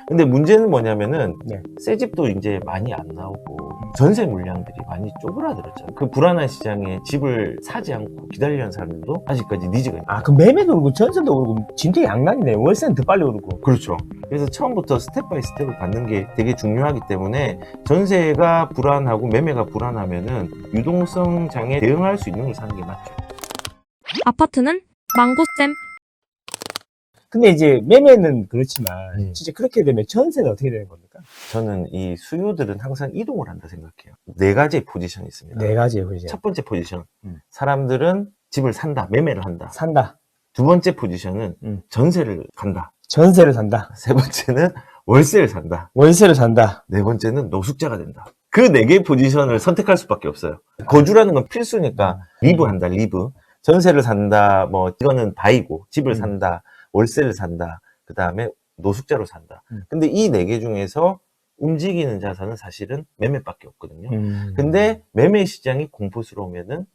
근데 문제는 뭐냐면은 네. 새 집도 이제 많이 안 나오고 전세 물량들이 많이 쪼그라들었잖아요. 그 불안한 시장에 집을 사지 않고 기다리는 사람들도 아직까지 니즈가 있는 아, 그럼 매매도 오르고 전세도 오르고 진짜 양난이네. 월세는 더 빨리 오르고. 그렇죠. 그래서 처음부터 스텝 바이 스텝을 받는 게 되게 중요하기 때문에 전세가 불안하고 매매가 불안하면은 유동성 장에 대응할 수 있는 걸 사는 게 맞죠. 아파트는 망고쌤. 근데 이제 매매는 그렇지만 진짜 진짜 그렇게 되면 전세는 어떻게 되는 겁니까? 저는 이 수요들은 항상 이동을 한다 생각해요. 네 가지의 포지션이 있습니다. 네 가지예요, 그죠? 첫 번째 포지션, 음. 사람들은 집을 산다, 매매를 한다. 산다. 두 번째 포지션은 음. 전세를 간다. 전세를 산다. 세 번째는 월세를 산다. 월세를 산다. 네 번째는 노숙자가 된다. 그 네 개의 포지션을 선택할 수밖에 없어요. 거주라는 건 필수니까 리브 한다, 리브. 전세를 산다, 뭐 이거는 바이고, 집을 산다, 월세를 산다, 그 다음에 노숙자로 산다. 근데 이 네 개 중에서 움직이는 자산은 사실은 매매밖에 없거든요. 근데 매매 시장이 공포스러우면은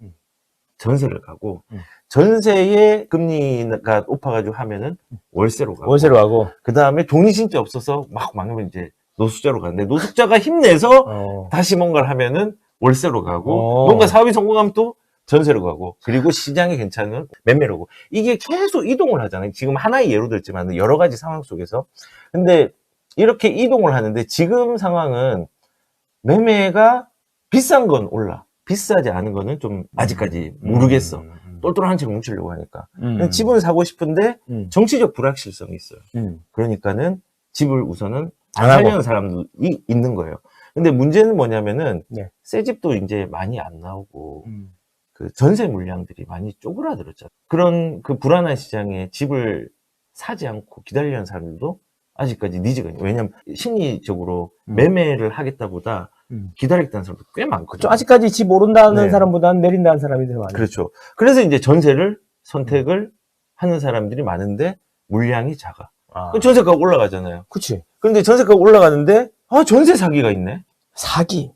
전세를 가고, 전세의 금리가 높아가지고 하면은 월세로 가고, 월세로 하고. 그 다음에 돈이 진짜 없어서 막 망하면 이제 노숙자로 가는데, 노숙자가 힘내서 다시 뭔가를 하면은 월세로 가고, 뭔가 사업이 성공하면 또 전세로 가고, 그리고 시장이 괜찮으면 매매로 가고, 이게 계속 이동을 하잖아요. 지금 하나의 예로 들지만 여러 가지 상황 속에서. 근데 이렇게 이동을 하는데 지금 상황은 매매가 비싼 건 올라. 비싸지 않은 거는 좀 아직까지 모르겠어. 똘똘한 채로 뭉치려고 하니까. 집은 사고 싶은데 정치적 불확실성이 있어요. 그러니까는 집을 우선은 안 사려는 사람들이 있는 거예요. 근데 문제는 뭐냐면은 네. 새 집도 이제 많이 안 나오고 그 전세 물량들이 많이 쪼그라들었잖아요. 그런 그 불안한 시장에 집을 사지 않고 기다리는 사람들도 아직까지 니즈가 있는 거예요. 왜냐면 심리적으로 매매를 하겠다보다 기다리겠다는 사람도 꽤 많거든요. 아직까지 집 오른다는 네. 사람보다는 내린다는 사람이 더 많아요. 그렇죠. 그래서 이제 전세를 선택을 하는 사람들이 많은데 물량이 작아. 그럼 전세가가 올라가잖아요. 그치. 그런데 전세가가 올라가는데 전세 사기가 있네. 사기.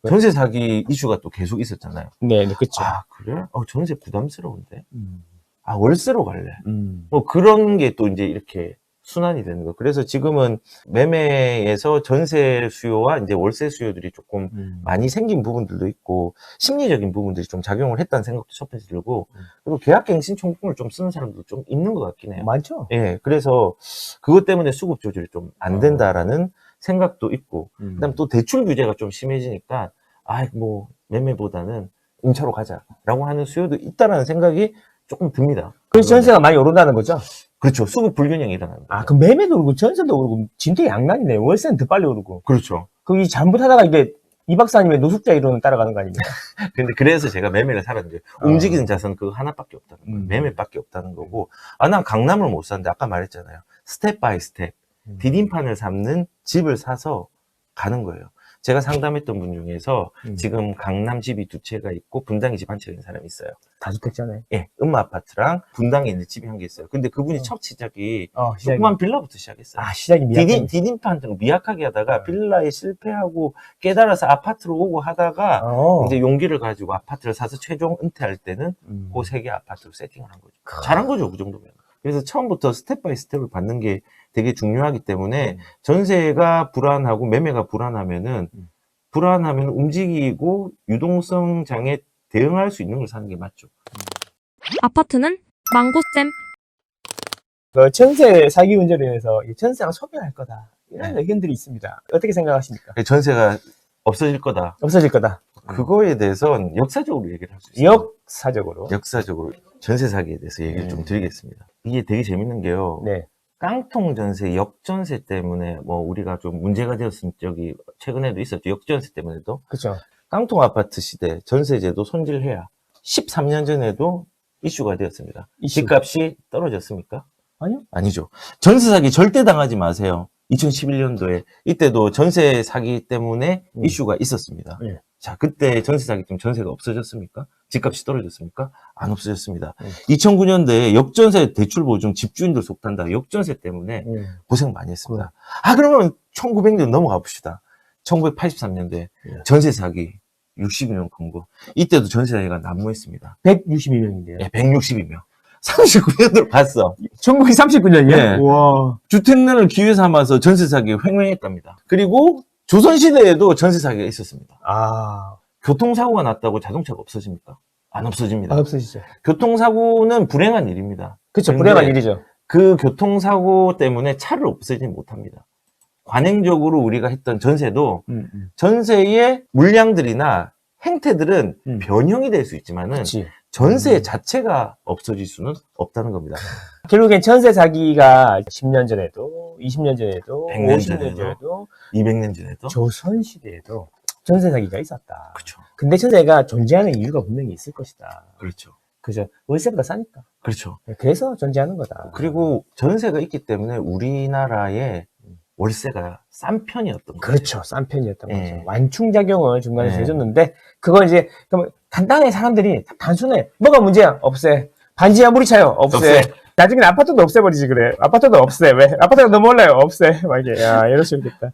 전세 사기 이슈가 또 계속 있었잖아요. 네, 그쵸. 그래? 전세 부담스러운데. 월세로 갈래. 음. 뭐 그런 게 또 이제 이렇게 순환이 되는 거. 그래서 지금은 매매에서 전세 수요와 이제 월세 수요들이 조금 많이 생긴 부분들도 있고, 심리적인 부분들이 좀 작용을 했다는 생각도 첫 번째 들고, 그리고 계약갱신 청구권을 좀 쓰는 사람도 좀 있는 것 같긴 해요. 많죠? 예, 그래서 그것 때문에 수급 조절이 좀 안 된다라는 생각도 있고, 그다음 또 대출 규제가 좀 심해지니까, 뭐 매매보다는 임차로 가자라고 하는 수요도 있다라는 생각이 조금 듭니다. 그래서 전세가 많이 오른다는 거죠? 그렇죠. 수급 불균형이 일어나는 거죠. 그럼 매매도 오르고 전세도 오르고 진짜 양난이네. 월세는 더 빨리 오르고. 그렇죠. 거기 잘못하다가 이게 이 박사님의 노숙자 이론을 따라가는 거 아닙니까? 근데 그래서 제가 매매를 살았는데 움직이는 자산 그거 하나밖에 없다는 거예요. 매매밖에 없다는 거고, 난 강남을 못 사는데 아까 말했잖아요. 스텝 바이 스텝 디딤판을 삼는 집을 사서 가는 거예요. 제가 상담했던 분 중에서 지금 강남 집이 2채가 있고 분당에 집 한 채가 있는 사람이 있어요. 다주택자네. 예, 아파트랑 분당에 있는 집이 한 개 있어요. 근데 그분이 첫 시작이 시작이. 조그만 빌라부터 시작했어요. 시작이 미약해. 디딤판으로 미약하게 하다가 빌라에 실패하고 깨달아서 아파트로 오고 하다가 이제 용기를 가지고 아파트를 사서 최종 은퇴할 때는 그 3개 아파트로 세팅을 한 거죠. 잘한 거죠, 그 정도면. 그래서 처음부터 스텝 바이 스텝을 받는 게 되게 중요하기 때문에 전세가 불안하고 매매가 불안하면은 움직이고 유동성 장에 대응할 수 있는 걸 사는 게 맞죠. 아파트는 망고쌤. 전세 사기 문제로 인해서 전세가 소멸할 거다. 이런 의견들이 있습니다. 어떻게 생각하십니까? 전세가 없어질 거다. 없어질 거다. 그거에 대해서는 역사적으로 얘기를 할 수 있어요. 역사적으로. 전세 사기에 대해서 얘기를 좀 드리겠습니다. 이게 되게 재밌는 게요. 네. 깡통 전세, 역전세 때문에 뭐 우리가 좀 문제가 되었은 적이 최근에도 있었죠. 역전세 때문에도. 그렇죠. 깡통 아파트 시대 전세제도 손질해야 13년 전에도 이슈가 되었습니다. 집값이 떨어졌습니까? 아니요. 아니죠. 전세 사기 절대 당하지 마세요. 2011년도에 이때도 전세 사기 때문에 이슈가 있었습니다. 네. 자, 그때 전세 사기 때문에 전세가 없어졌습니까? 집값이 떨어졌습니까? 안 없어졌습니다. 2009년도에 역전세 대출 보증 집주인들 속단다. 역전세 때문에 고생 많이 했습니다. 그러면 1900년 넘어가 봅시다. 1983년도에 전세 사기 62명 검거. 이때도 전세 사기가 난무했습니다. 162명인데요. 네, 162명. 39년으로 갔어. 1939년이요? 네. 와. 주택난을 기회 삼아서 전세 사기가 횡행했답니다. 그리고 조선시대에도 전세 사기가 있었습니다. 아. 교통사고가 났다고 자동차가 없어집니까? 안 없어집니다. 없으시죠. 교통사고는 불행한 일입니다. 그쵸, 근데 불행한 일이죠. 그 교통사고 때문에 차를 없애지 못합니다. 관행적으로 우리가 했던 전세도 전세의 물량들이나 행태들은 변형이 될 수 있지만은 그치. 전세 자체가 없어질 수는 없다는 겁니다. 결국엔 전세 사기가 10년 전에도, 20년 전에도, 100년 50년 전에도. 전에도, 200년 전에도. 조선시대에도 전세 사기가 있었다. 그렇죠. 근데 전세가 존재하는 이유가 분명히 있을 것이다. 그렇죠. 그죠? 월세보다 싸니까. 그렇죠. 그래서 존재하는 거다. 그리고 전세가 있기 때문에 우리나라의 월세가 싼 편이었던 거예요. 그렇죠. 싼 편이었던 예. 거죠. 완충작용을 중간에서 예. 해줬는데, 그걸 이제, 그럼 간단해, 사람들이. 단순해. 뭐가 문제야? 없애. 반지하 물이 차요? 없애. 없애. 나중엔 아파트도 없애버리지, 그래. 아파트도 없애. 왜? 아파트가 너무 올라요? 없애. 막 이게, 야, 이럴 수 있겠다.